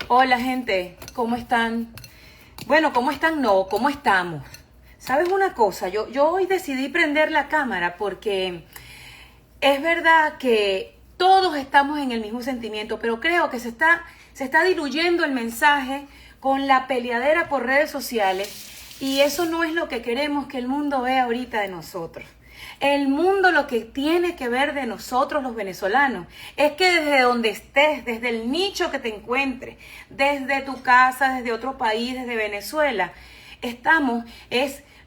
Hola gente, ¿cómo están? Bueno, ¿cómo están? No, ¿cómo estamos? ¿Sabes una cosa? Yo hoy decidí prender la cámara porque es verdad que todos estamos en el mismo sentimiento, pero creo que se está diluyendo el mensaje con la peleadera por redes sociales y eso no es lo que queremos que el mundo vea ahorita de nosotros. El mundo lo que tiene que ver de nosotros los venezolanos es que desde donde estés, desde el nicho que te encuentres, desde tu casa, desde otro país, desde Venezuela, estamos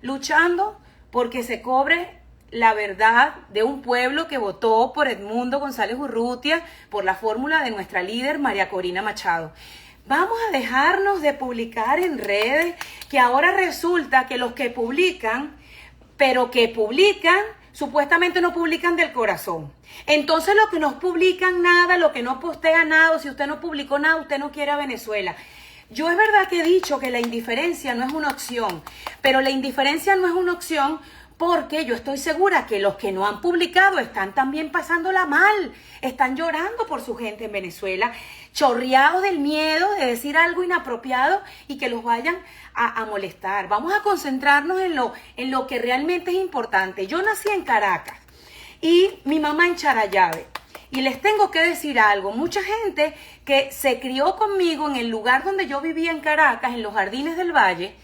luchando porque se cobre la verdad de un pueblo que votó por Edmundo González Urrutia, por la fórmula de nuestra líder María Corina Machado. Vamos a dejarnos de publicar en redes, que ahora resulta que los que publican, pero que publican, supuestamente no publican del corazón. Entonces lo que no publican nada, lo que no postean nada, o si usted no publicó nada, usted no quiere a Venezuela. Yo es verdad que he dicho que la indiferencia no es una opción, pero la indiferencia no es una opción porque yo estoy segura que los que no han publicado están también pasándola mal, están llorando por su gente en Venezuela, chorreados del miedo de decir algo inapropiado y que los vayan a molestar. Vamos a concentrarnos en lo que realmente es importante. Yo nací en Caracas y mi mamá en Charallave. Y les tengo que decir algo, mucha gente que se crió conmigo en el lugar donde yo vivía en Caracas, en los Jardines del Valle,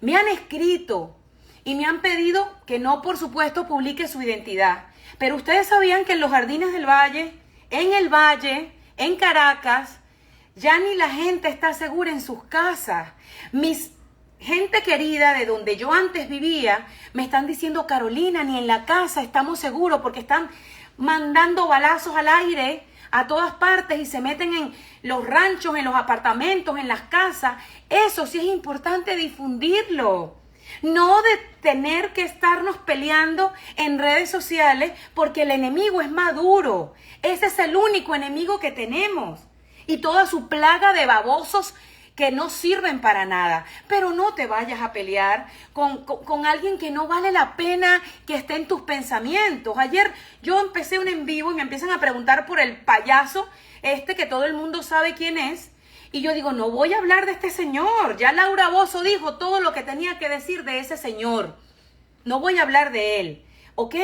me han escrito y me han pedido que no, por supuesto, publique su identidad. Pero ustedes sabían que en los Jardines del Valle, en Caracas, ya ni la gente está segura en sus casas. Mis gente querida de donde yo antes vivía me están diciendo: Carolina, ni en la casa estamos seguros porque están mandando balazos al aire a todas partes y se meten en los ranchos, en los apartamentos, en las casas. Eso sí es importante difundirlo. No de tener que estarnos peleando en redes sociales porque el enemigo es Maduro. Ese es el único enemigo que tenemos. Y toda su plaga de babosos que no sirven para nada. Pero no te vayas a pelear con alguien que no vale la pena que esté en tus pensamientos. Ayer yo empecé un en vivo y me empiezan a preguntar por el payaso que todo el mundo sabe quién es. Y yo digo, no voy a hablar de este señor. Ya Laura Bozzo dijo todo lo que tenía que decir de ese señor. No voy a hablar de él, ¿ok?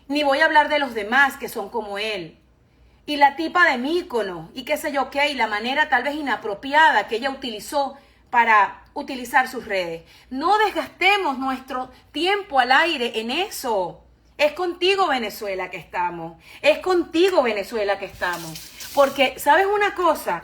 Ni voy a hablar de los demás que son como él. Y la tipa de Mícono, y qué sé yo qué, y la manera tal vez inapropiada que ella utilizó para utilizar sus redes. No desgastemos nuestro tiempo al aire en eso. Es contigo, Venezuela, que estamos. Es contigo, Venezuela, que estamos. Porque, ¿sabes una cosa?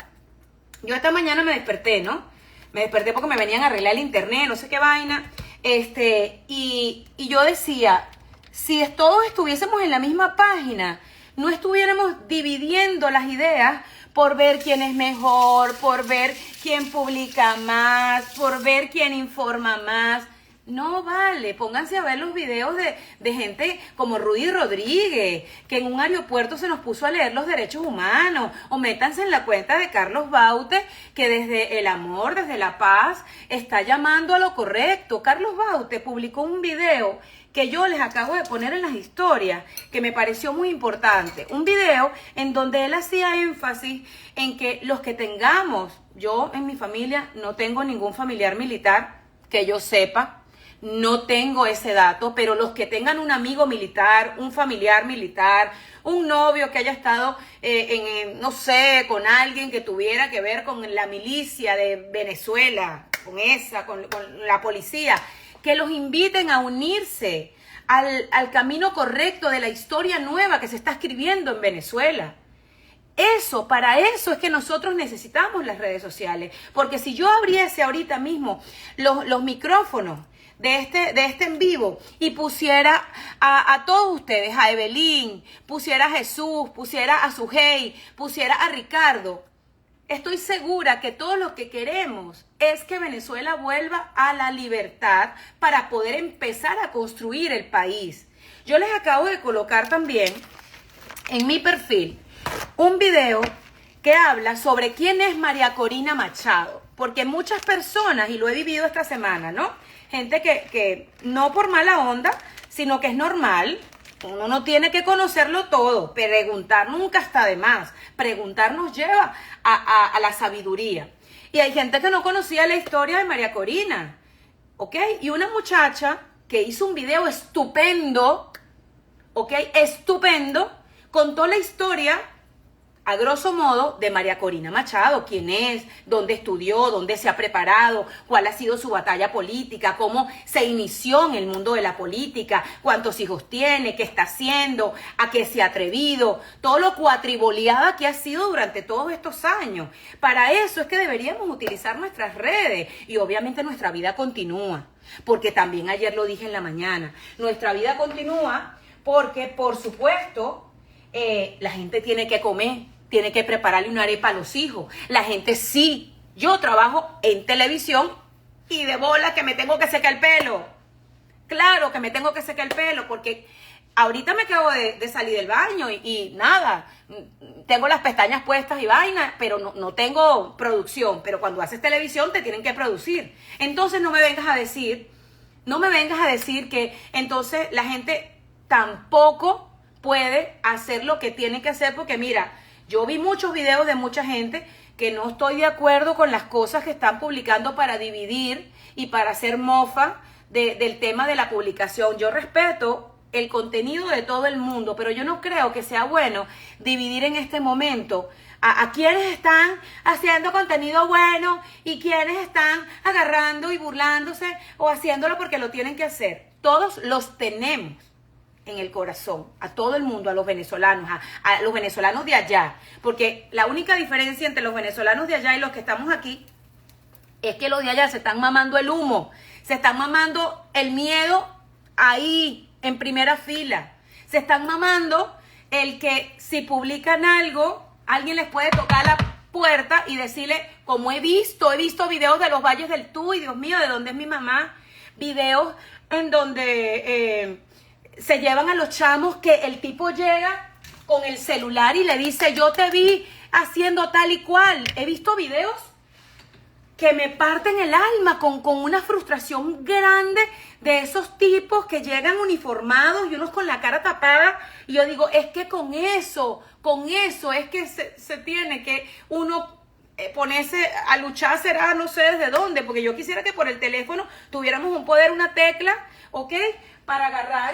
Yo esta mañana me desperté, ¿no? Me desperté porque me venían a arreglar el internet, no sé qué vaina. Y yo decía, si todos estuviésemos en la misma página, no estuviéramos dividiendo las ideas por ver quién es mejor, por ver quién publica más, por ver quién informa más. No vale, pónganse a ver los videos de gente como Rudy Rodríguez, que en un aeropuerto se nos puso a leer los derechos humanos, o métanse en la cuenta de Carlos Baute, que desde el amor, desde la paz, está llamando a lo correcto. Carlos Baute publicó un video que yo les acabo de poner en las historias, que me pareció muy importante. Un video en donde él hacía énfasis en que los que tengamos, yo en mi familia no tengo ningún familiar militar, que yo sepa, no tengo ese dato, pero los que tengan un amigo militar, un familiar militar, un novio que haya estado, no sé, con alguien que tuviera que ver con la milicia de Venezuela, con la policía, que los inviten a unirse al camino correcto de la historia nueva que se está escribiendo en Venezuela. Para eso es que nosotros necesitamos las redes sociales, porque si yo abriese ahorita mismo los micrófonos de este en vivo y pusiera a todos ustedes, a Evelyn, pusiera a Jesús, pusiera a Sujei, pusiera a Ricardo, estoy segura que todos los que queremos es que Venezuela vuelva a la libertad para poder empezar a construir el país. Yo les acabo de colocar también en mi perfil un video que habla sobre quién es María Corina Machado, porque muchas personas, y lo he vivido esta semana, ¿no? Gente que no por mala onda, sino que es normal. Uno no tiene que conocerlo todo. Preguntar nunca está de más. Preguntar nos lleva a la sabiduría. Y hay gente que no conocía la historia de María Corina, ¿ok? Y una muchacha que hizo un video estupendo, ¿ok? Estupendo, contó la historia, a grosso modo, de María Corina Machado, quién es, dónde estudió, dónde se ha preparado, cuál ha sido su batalla política, cómo se inició en el mundo de la política, cuántos hijos tiene, qué está haciendo, a qué se ha atrevido, todo lo cuatriboleada que ha sido durante todos estos años. Para eso es que deberíamos utilizar nuestras redes y obviamente nuestra vida continúa, porque también ayer lo dije en la mañana, nuestra vida continúa porque, por supuesto, la gente tiene que comer, tiene que prepararle una arepa a los hijos. La gente sí. Yo trabajo en televisión y de bola que me tengo que secar el pelo. Claro que me tengo que secar el pelo porque ahorita me acabo de salir del baño y nada, tengo las pestañas puestas y vaina, pero no tengo producción. Pero cuando haces televisión te tienen que producir. Entonces no me vengas a decir que entonces la gente tampoco puede hacer lo que tiene que hacer, porque mira, yo vi muchos videos de mucha gente que no estoy de acuerdo con las cosas que están publicando para dividir y para hacer mofa del tema de la publicación. Yo respeto el contenido de todo el mundo, pero yo no creo que sea bueno dividir en este momento a quienes están haciendo contenido bueno y quienes están agarrando y burlándose o haciéndolo porque lo tienen que hacer. Todos los tenemos en el corazón, a todo el mundo, a los venezolanos, a los venezolanos de allá, porque la única diferencia entre los venezolanos de allá y los que estamos aquí es que los de allá se están mamando el humo, se están mamando el miedo ahí, en primera fila, se están mamando el que si publican algo, alguien les puede tocar la puerta y decirle, como he visto videos de los Valles del Tuy, Dios mío, ¿de dónde es mi mamá? Videos en donde se llevan a los chamos que el tipo llega con el celular y le dice, yo te vi haciendo tal y cual. He visto videos que me parten el alma con una frustración grande de esos tipos que llegan uniformados y unos con la cara tapada. Y yo digo, es que con eso es que se tiene que uno ponerse a luchar, será no sé desde dónde, porque yo quisiera que por el teléfono tuviéramos un poder, una tecla, ¿ok?, para agarrar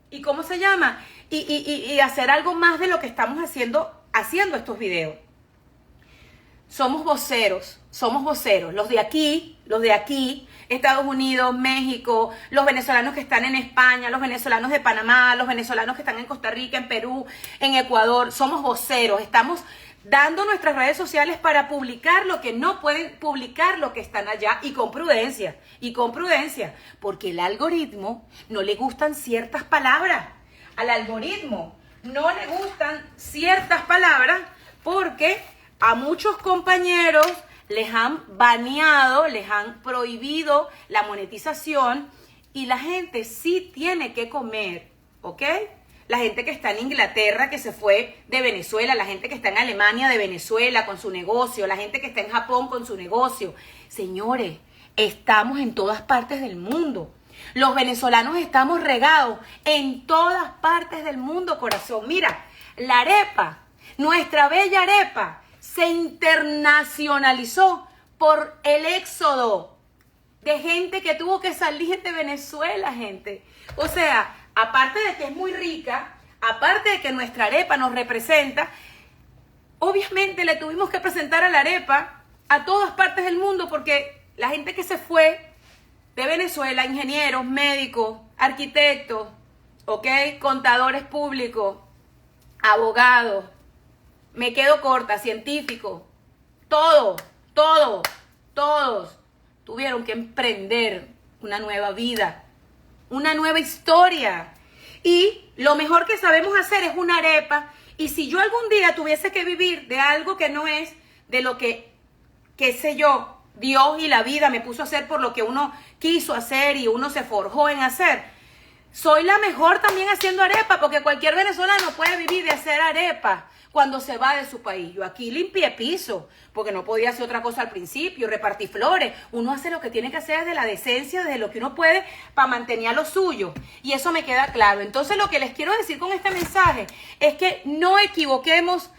y ¿cómo se llama? Y hacer algo más de lo que estamos haciendo estos videos. Somos voceros, los de aquí, Estados Unidos, México, los venezolanos que están en España, los venezolanos de Panamá, los venezolanos que están en Costa Rica, en Perú, en Ecuador, somos voceros, estamos dando nuestras redes sociales para publicar lo que no pueden publicar lo que están allá y con prudencia, porque el algoritmo no le gustan ciertas palabras, al algoritmo no le gustan ciertas palabras porque a muchos compañeros les han baneado, les han prohibido la monetización y la gente sí tiene que comer, ¿ok? La gente que está en Inglaterra, que se fue de Venezuela, la gente que está en Alemania de Venezuela con su negocio, la gente que está en Japón con su negocio. Señores, estamos en todas partes del mundo. Los venezolanos estamos regados en todas partes del mundo, corazón. Mira, la arepa, nuestra bella arepa, se internacionalizó por el éxodo de gente que tuvo que salir de Venezuela, gente. O sea, aparte de que es muy rica, aparte de que nuestra arepa nos representa, obviamente le tuvimos que presentar a la arepa a todas partes del mundo porque la gente que se fue de Venezuela, ingenieros, médicos, arquitectos, ¿ok?, contadores públicos, abogados, me quedo corta, científicos, todos tuvieron que emprender una nueva vida, una nueva historia. Y lo mejor que sabemos hacer es una arepa. Y si yo algún día tuviese que vivir de algo que no es de lo que, qué sé yo, Dios y la vida me puso a hacer por lo que uno quiso hacer y uno se forjó en hacer, soy la mejor también haciendo arepa, porque cualquier venezolano puede vivir de hacer arepa cuando se va de su país. Yo aquí limpié piso, porque no podía hacer otra cosa al principio, repartí flores. Uno hace lo que tiene que hacer desde la decencia, desde lo que uno puede, para mantener lo suyo. Y eso me queda claro. Entonces, lo que les quiero decir con este mensaje es que no equivoquemos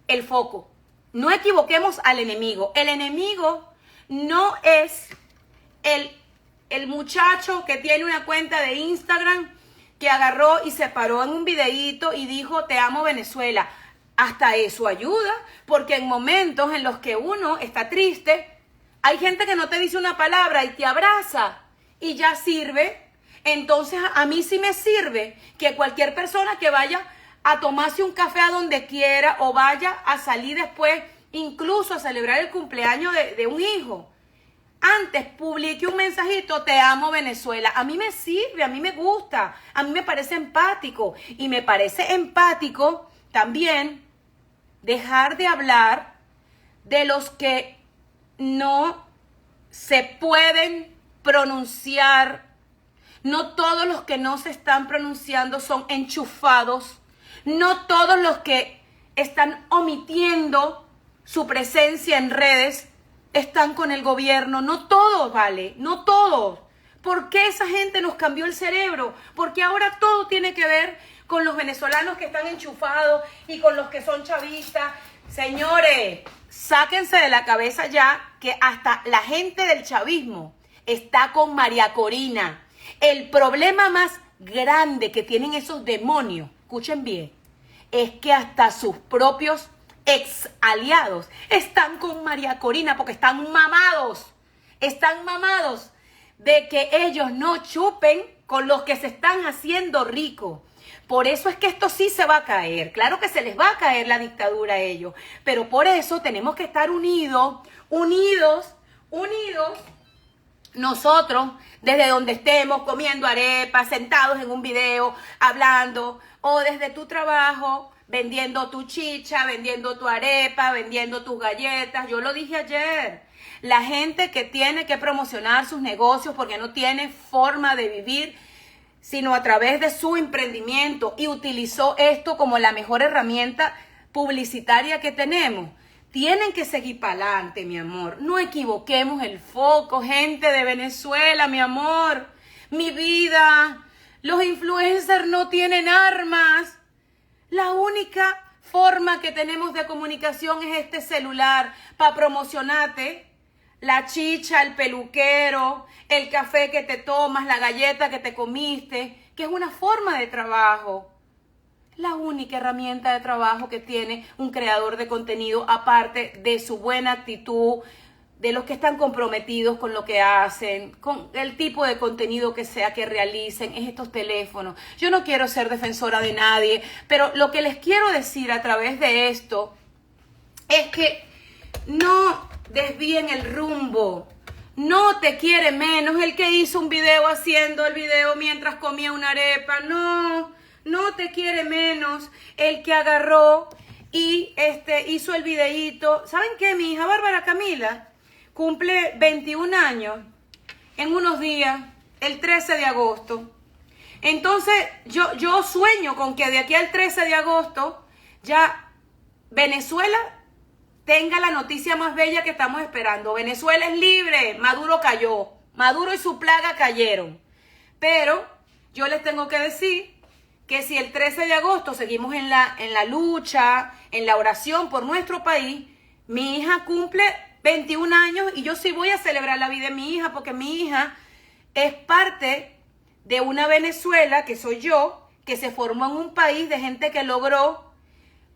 el foco. No equivoquemos al enemigo. El enemigo no es el muchacho que tiene una cuenta de Instagram que agarró y se paró en un videíto y dijo, te amo Venezuela. Hasta eso ayuda, porque en momentos en los que uno está triste, hay gente que no te dice una palabra y te abraza y ya sirve. Entonces a mí sí me sirve que cualquier persona que vaya a tomarse un café a donde quiera o vaya a salir después, incluso a celebrar el cumpleaños de un hijo, antes publique un mensajito, te amo Venezuela. A mí me sirve, a mí me gusta, a mí me parece empático. Y me parece empático también dejar de hablar de los que no se pueden pronunciar. No todos los que no se están pronunciando son enchufados. No todos los que están omitiendo su presencia en redes están con el gobierno. No todos, ¿vale? No todos. ¿Por qué esa gente nos cambió el cerebro? Porque ahora todo tiene que ver con los venezolanos que están enchufados y con los que son chavistas. Señores, sáquense de la cabeza ya que hasta la gente del chavismo está con María Corina. El problema más grande que tienen esos demonios, escuchen bien, es que hasta sus propios ex aliados están con María Corina porque están mamados de que ellos no chupen con los que se están haciendo ricos. Por eso es que esto sí se va a caer. Claro que se les va a caer la dictadura a ellos, pero por eso tenemos que estar unidos, nosotros, desde donde estemos, comiendo arepas, sentados en un video, hablando, o desde tu trabajo, vendiendo tu chicha, vendiendo tu arepa, vendiendo tus galletas. Yo lo dije ayer, la gente que tiene que promocionar sus negocios porque no tiene forma de vivir sino a través de su emprendimiento y utilizó esto como la mejor herramienta publicitaria que tenemos. Tienen que seguir para adelante, mi amor. No equivoquemos el foco, gente de Venezuela, mi amor, mi vida. Los influencers no tienen armas. La única forma que tenemos de comunicación es este celular para promocionarte. La chicha, el peluquero, el café que te tomas, la galleta que te comiste, que es una forma de trabajo. La única herramienta de trabajo que tiene un creador de contenido, aparte de su buena actitud, de los que están comprometidos con lo que hacen, con el tipo de contenido que sea que realicen, es estos teléfonos. Yo no quiero ser defensora de nadie, pero lo que les quiero decir a través de esto es que no desvíen el rumbo. No te quiere menos el que hizo un video haciendo el video mientras comía una arepa. No te quiere menos el que agarró y hizo el videíto. ¿Saben qué? Mi hija Bárbara Camila cumple 21 años en unos días, el 13 de agosto. Entonces yo sueño con que de aquí al 13 de agosto ya Venezuela tenga la noticia más bella que estamos esperando. Venezuela es libre, Maduro cayó, Maduro y su plaga cayeron. Pero yo les tengo que decir que si el 13 de agosto seguimos en la lucha, en la oración por nuestro país, mi hija cumple 21 años y yo sí voy a celebrar la vida de mi hija porque mi hija es parte de una Venezuela, que soy yo, que se formó en un país de gente que logró,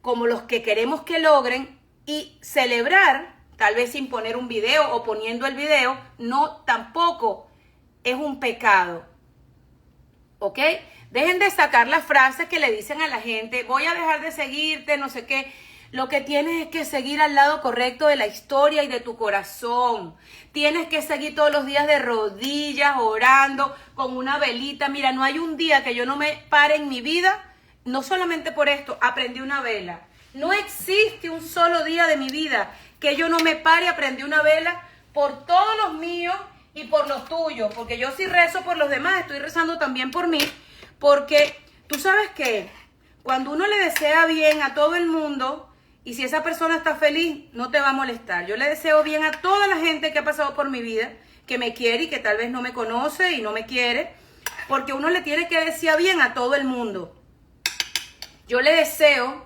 como los que queremos que logren, y celebrar, tal vez sin poner un video o poniendo el video, no, tampoco es un pecado. ¿Ok? Dejen de sacar las frases que le dicen a la gente, voy a dejar de seguirte, no sé qué. Lo que tienes es que seguir al lado correcto de la historia y de tu corazón. Tienes que seguir todos los días de rodillas, orando, con una velita. Mira, no hay un día que yo no me pare en mi vida, no solamente por esto, aprendí una vela. No existe un solo día de mi vida que yo no me pare, aprendí una vela por todos los míos y por los tuyos. Porque yo sí rezo por los demás, estoy rezando también por mí. Porque tú sabes que cuando uno le desea bien a todo el mundo, y si esa persona está feliz, no te va a molestar. Yo le deseo bien a toda la gente que ha pasado por mi vida, que me quiere y que tal vez no me conoce y no me quiere, porque uno le tiene que desear bien a todo el mundo. Yo le deseo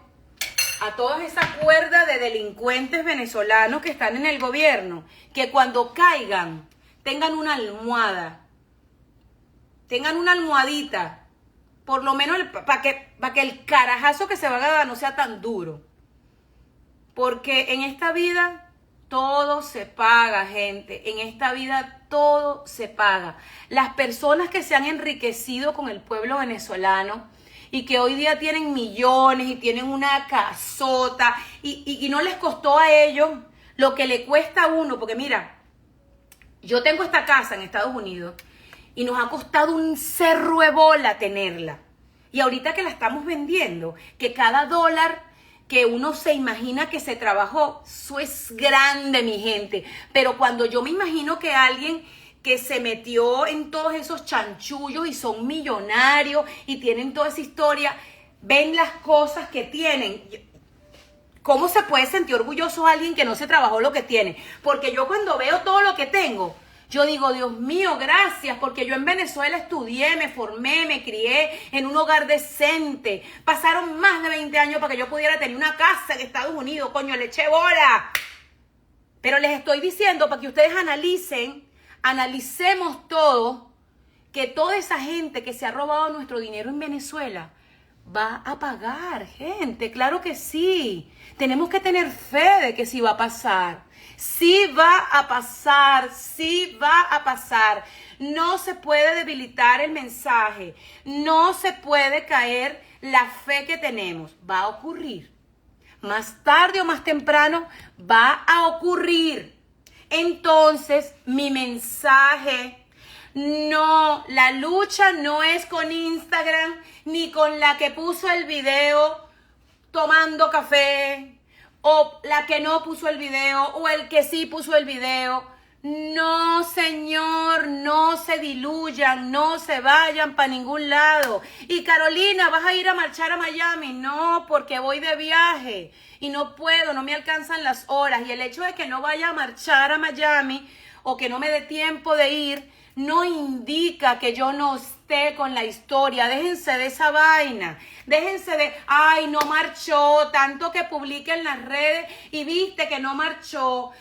a toda esa cuerda de delincuentes venezolanos que están en el gobierno, que cuando caigan tengan una almohada, tengan una almohadita, por lo menos para que el carajazo que se van a dar no sea tan duro. Porque en esta vida todo se paga, gente. En esta vida todo se paga. Las personas que se han enriquecido con el pueblo venezolano y que hoy día tienen millones y tienen una casota y no les costó a ellos lo que le cuesta a uno. Porque mira, yo tengo esta casa en Estados Unidos y nos ha costado un cerro de bola tenerla. Y ahorita que la estamos vendiendo, que cada dólar que uno se imagina que se trabajó, eso es grande, mi gente. Pero cuando yo me imagino que alguien que se metió en todos esos chanchullos y son millonarios y tienen toda esa historia, ven las cosas que tienen. ¿Cómo se puede sentir orgulloso alguien que no se trabajó lo que tiene? Porque yo cuando veo todo lo que tengo, yo digo, Dios mío, gracias, porque yo en Venezuela estudié, me formé, me crié en un hogar decente. Pasaron más de 20 años para que yo pudiera tener una casa en Estados Unidos, coño, le eché bola. Pero les estoy diciendo para que ustedes analicemos todo, que toda esa gente que se ha robado nuestro dinero en Venezuela va a pagar, gente, claro que sí. Tenemos que tener fe de que sí va a pasar. Sí va a pasar, sí va a pasar. No se puede debilitar el mensaje. No se puede caer la fe que tenemos. Va a ocurrir. Más tarde o más temprano va a ocurrir. Entonces, mi mensaje, no, la lucha no es con Instagram, ni con la que puso el video tomando café, o la que no puso el video, o el que sí puso el video. No, señor, no se diluyan, no se vayan para ningún lado. Y Carolina, ¿vas a ir a marchar a Miami? No, porque voy de viaje y no puedo, no me alcanzan las horas. Y el hecho de que no vaya a marchar a Miami o que no me dé tiempo de ir, no indica que yo no esté con la historia. Déjense de esa vaina. Déjense de, ay, no marchó, tanto que publica en las redes y viste que no marchó.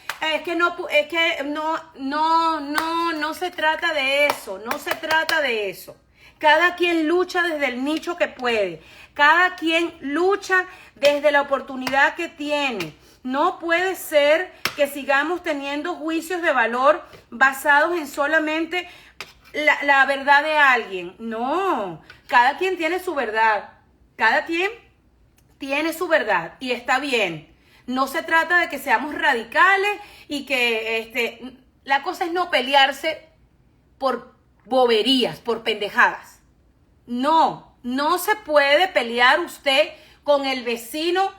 No se trata de eso, no se trata de eso. Cada quien lucha desde el nicho que puede. Cada quien lucha desde la oportunidad que tiene. No puede ser que sigamos teniendo juicios de valor basados en solamente la verdad de alguien. No, cada quien tiene su verdad. Cada quien tiene su verdad y está bien. No se trata de que seamos radicales y que la cosa es no pelearse por boberías, por pendejadas. No, no se puede pelear usted con el vecino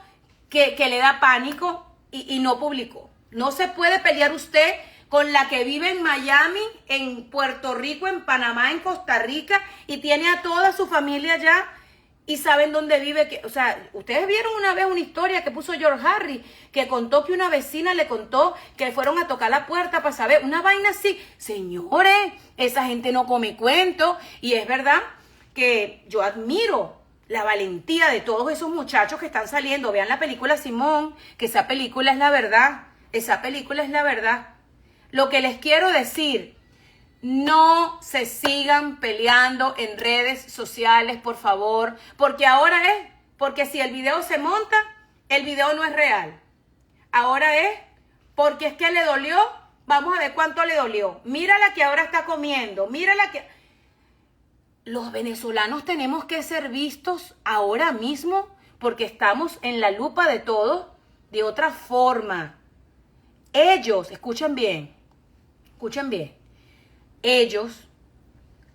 que le da pánico y no publicó. No se puede pelear usted con la que vive en Miami, en Puerto Rico, en Panamá, en Costa Rica y tiene a toda su familia allá y saben dónde vive. O sea, ustedes vieron una vez una historia que puso George Harris, que contó que una vecina le contó que fueron a tocar la puerta para saber, una vaina así. Señores, esa gente no come cuento y es verdad que yo admiro la valentía de todos esos muchachos que están saliendo. Vean la película Simón, que esa película es la verdad. Esa película es la verdad. Lo que les quiero decir, no se sigan peleando en redes sociales, por favor. Porque ahora porque si el video se monta, el video no es real. Ahora porque es que le dolió, vamos a ver cuánto le dolió. Mira la que ahora está comiendo, mira la que... Los venezolanos tenemos que ser vistos ahora mismo porque estamos en la lupa de todos de otra forma. Ellos, escuchen bien, ellos,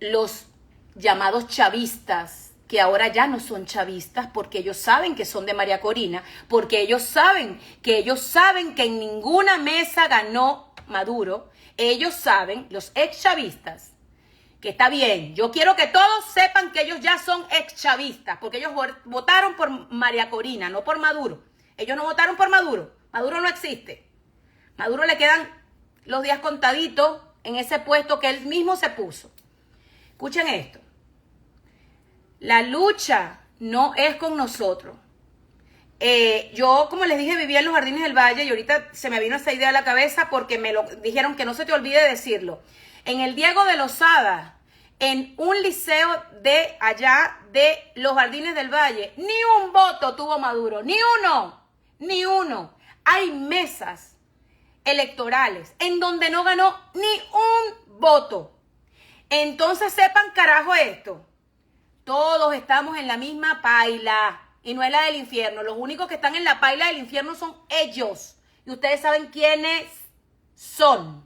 los llamados chavistas, que ahora ya no son chavistas porque ellos saben que son de María Corina, porque ellos saben que en ninguna mesa ganó Maduro, ellos saben, los ex chavistas, que está bien, yo quiero que todos sepan que ellos ya son ex chavistas, porque ellos votaron por María Corina, no por Maduro. Ellos no votaron por Maduro, Maduro no existe. Maduro le quedan los días contaditos en ese puesto que él mismo se puso. Escuchen esto. La lucha no es con nosotros. Yo, como les dije, vivía en los Jardines del Valle y ahorita se me vino esa idea a la cabeza porque me lo dijeron que no se te olvide decirlo. En el Diego de Lozada, en un liceo de allá de los Jardines del Valle, ni un voto tuvo Maduro, ni uno, ni uno. Hay mesas electorales en donde no ganó ni un voto. Entonces sepan, carajo, esto. Todos estamos en la misma paila y no es la del infierno. Los únicos que están en la paila del infierno son ellos. Y ustedes saben quiénes son.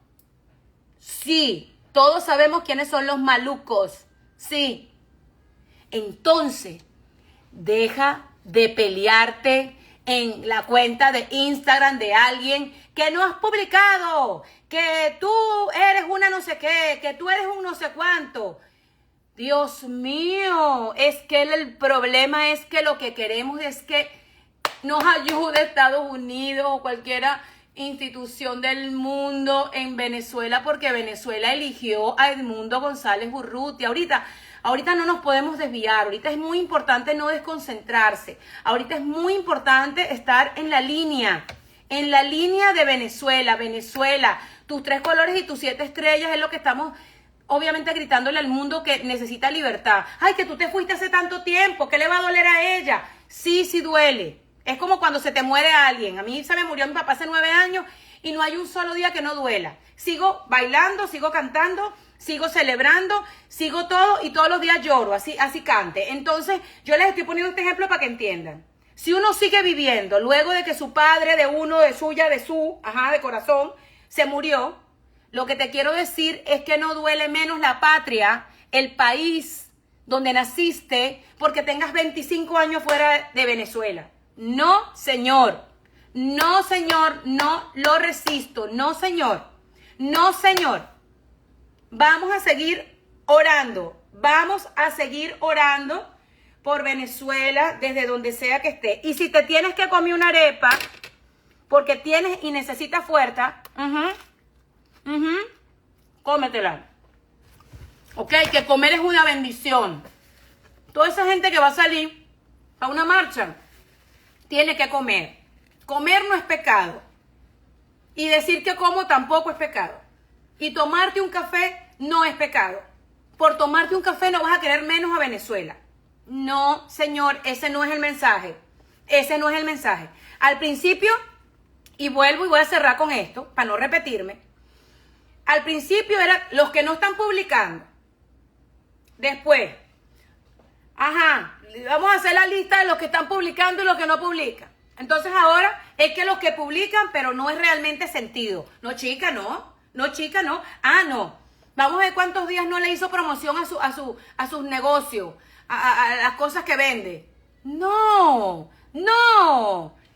Sí, todos sabemos quiénes son los malucos. Sí. Entonces, deja de pelearte en la cuenta de Instagram de alguien que no has publicado, que tú eres una no sé qué, que tú eres un no sé cuánto. Dios mío, es que el problema es que lo que queremos es que nos ayude Estados Unidos o cualquier institución del mundo en Venezuela, porque Venezuela eligió a Edmundo González Urrutia. Ahorita no nos podemos desviar, ahorita es muy importante no desconcentrarse, ahorita es muy importante estar en la línea de Venezuela. Venezuela, tus 3 colores y tus 7 estrellas es lo que estamos obviamente gritándole al mundo, que necesita libertad. Ay, que tú te fuiste hace tanto tiempo, ¿qué le va a doler a ella? Sí, sí duele. Es como cuando se te muere alguien. A mí se me murió mi papá hace 9 años y no hay un solo día que no duela. Sigo bailando, sigo cantando, sigo celebrando, sigo todo y todos los días lloro, así cante. Entonces, yo les estoy poniendo este ejemplo para que entiendan. Si uno sigue viviendo luego de que su padre, de uno, de suya, de corazón, se murió, lo que te quiero decir es que no duele menos la patria, el país donde naciste, porque tengas 25 años fuera de Venezuela. No, señor. No, señor. No lo resisto. No, señor. No, señor. Vamos a seguir orando. Vamos a seguir orando por Venezuela desde donde sea que esté. Y si te tienes que comer una arepa porque tienes y necesitas fuerza, cómetela. Ok, que comer es una bendición. Toda esa gente que va a salir a una marcha tiene que comer. Comer no es pecado. Y decir que como tampoco es pecado. Y tomarte un café no es pecado. Por tomarte un café no vas a querer menos a Venezuela. No, señor, ese no es el mensaje. Ese no es el mensaje. Al principio, y vuelvo y voy a cerrar con esto, para no repetirme. Al principio eran los que no están publicando. Después, vamos a hacer la lista de los que están publicando y los que no publican. Entonces ahora es que los que publican, pero no es realmente sentido. No, chica, no. No, chica, no. No. Vamos a ver cuántos días no le hizo promoción a sus negocios, a las cosas que vende. No.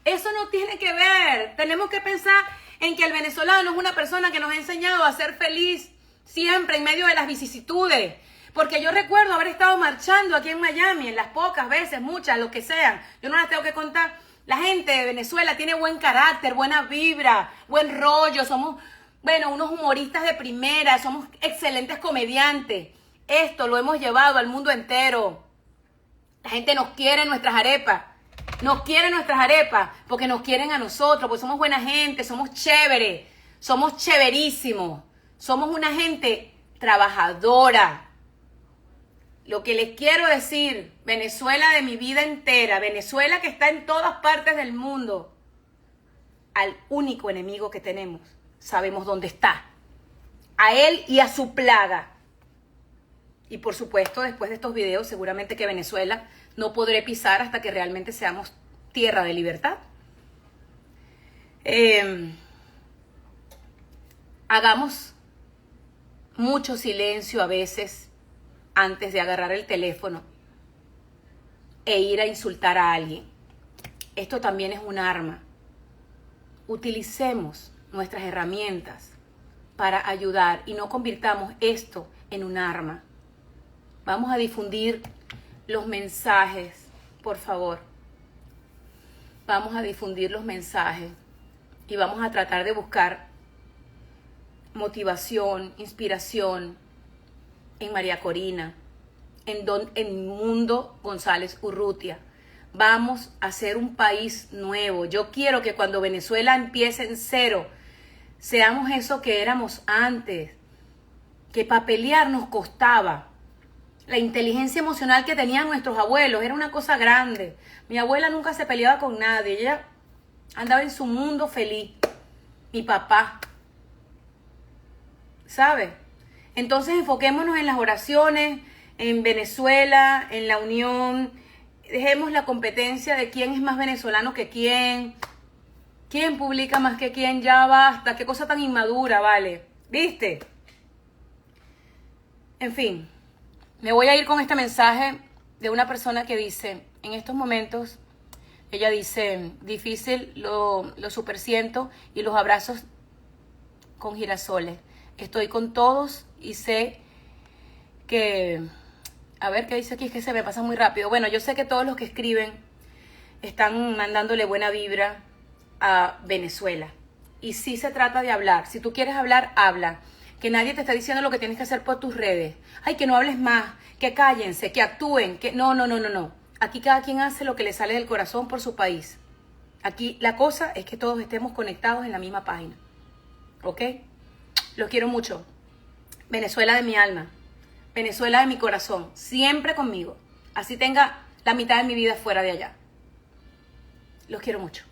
Eso no tiene que ver. Tenemos que pensar en que el venezolano es una persona que nos ha enseñado a ser feliz siempre en medio de las vicisitudes. Porque yo recuerdo haber estado marchando aquí en Miami, en las pocas veces, muchas, lo que sean. Yo no las tengo que contar. La gente de Venezuela tiene buen carácter, buena vibra, buen rollo. Somos, unos humoristas de primera, somos excelentes comediantes. Esto lo hemos llevado al mundo entero. La gente nos quiere en nuestras arepas. Nos quieren nuestras arepas porque nos quieren a nosotros, porque somos buena gente, somos chéveres, somos chéverísimos, somos una gente trabajadora. Lo que les quiero decir, Venezuela de mi vida entera, Venezuela que está en todas partes del mundo, al único enemigo que tenemos, sabemos dónde está, a él y a su plaga. Y por supuesto, después de estos videos, seguramente que Venezuela no podré pisar hasta que realmente seamos tierra de libertad. Hagamos mucho silencio a veces antes de agarrar el teléfono e ir a insultar a alguien. Esto también es un arma. Utilicemos nuestras herramientas para ayudar y no convirtamos esto en un arma. Vamos a difundir los mensajes, por favor. Vamos a difundir los mensajes y vamos a tratar de buscar motivación, inspiración en María Corina, en Mundo González Urrutia. Vamos a ser un país nuevo. Yo quiero que cuando Venezuela empiece en cero, seamos eso que éramos antes, que para pelear nos costaba. La inteligencia emocional que tenían nuestros abuelos era una cosa grande. Mi abuela nunca se peleaba con nadie, ella andaba en su mundo feliz. Mi papá, ¿sabes? Entonces enfoquémonos en las oraciones, en Venezuela, en la unión. Dejemos la competencia de quién es más venezolano que quién publica más que quién, ya basta, qué cosa tan inmadura, ¿vale? ¿Viste? En fin, me voy a ir con este mensaje de una persona que dice, en estos momentos, ella dice, difícil lo supersiento y los abrazos con girasoles. Estoy con todos y sé que... A ver, ¿qué dice aquí? Es que se me pasa muy rápido. Bueno, yo sé que todos los que escriben están mandándole buena vibra a Venezuela. Y sí se trata de hablar. Si tú quieres hablar, habla. Que nadie te está diciendo lo que tienes que hacer por tus redes. Ay, que no hables más, que cállense, que actúen, que... No. Aquí cada quien hace lo que le sale del corazón por su país. Aquí la cosa es que todos estemos conectados en la misma página. ¿Ok? Los quiero mucho. Venezuela de mi alma. Venezuela de mi corazón. Siempre conmigo. Así tenga la mitad de mi vida fuera de allá. Los quiero mucho.